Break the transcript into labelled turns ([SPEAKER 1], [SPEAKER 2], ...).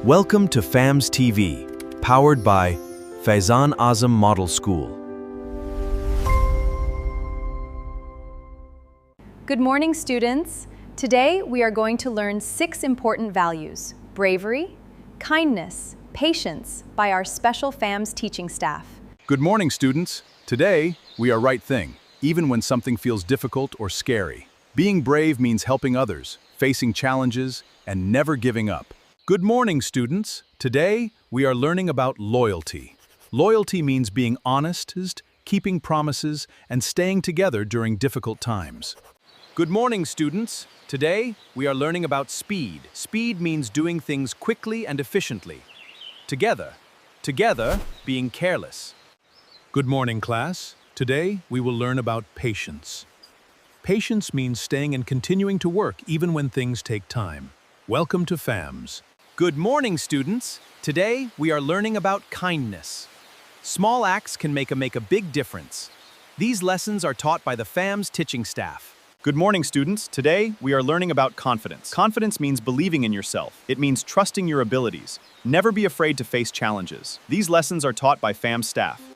[SPEAKER 1] Welcome to FAMS TV, powered by Faizan Azam Model School.
[SPEAKER 2] Good morning, students. Today we are going to learn 6 important values: bravery, kindness, patience by our special FAMS teaching staff.
[SPEAKER 3] Good morning, students. Today, we are right thing, even when something feels difficult or scary. Being brave means helping others, facing challenges, and never giving up. Good morning, students. Today, we are learning about loyalty. Loyalty means being honest, keeping promises, and staying together during difficult times. Good morning, students. Today, we are learning about speed. Speed means doing things quickly and efficiently. Together, being careless. Good morning, class. Today, we will learn about patience. Patience means staying and continuing to work even when things take time. Welcome to FAMS.
[SPEAKER 1] Good morning, students. Today, we are learning about kindness. Small acts can make a big difference. These lessons are taught by the FAMS teaching staff.
[SPEAKER 4] Good morning, students. Today, we are learning about confidence. Confidence means believing in yourself. It means trusting your abilities. Never be afraid to face challenges. These lessons are taught by FAMS staff.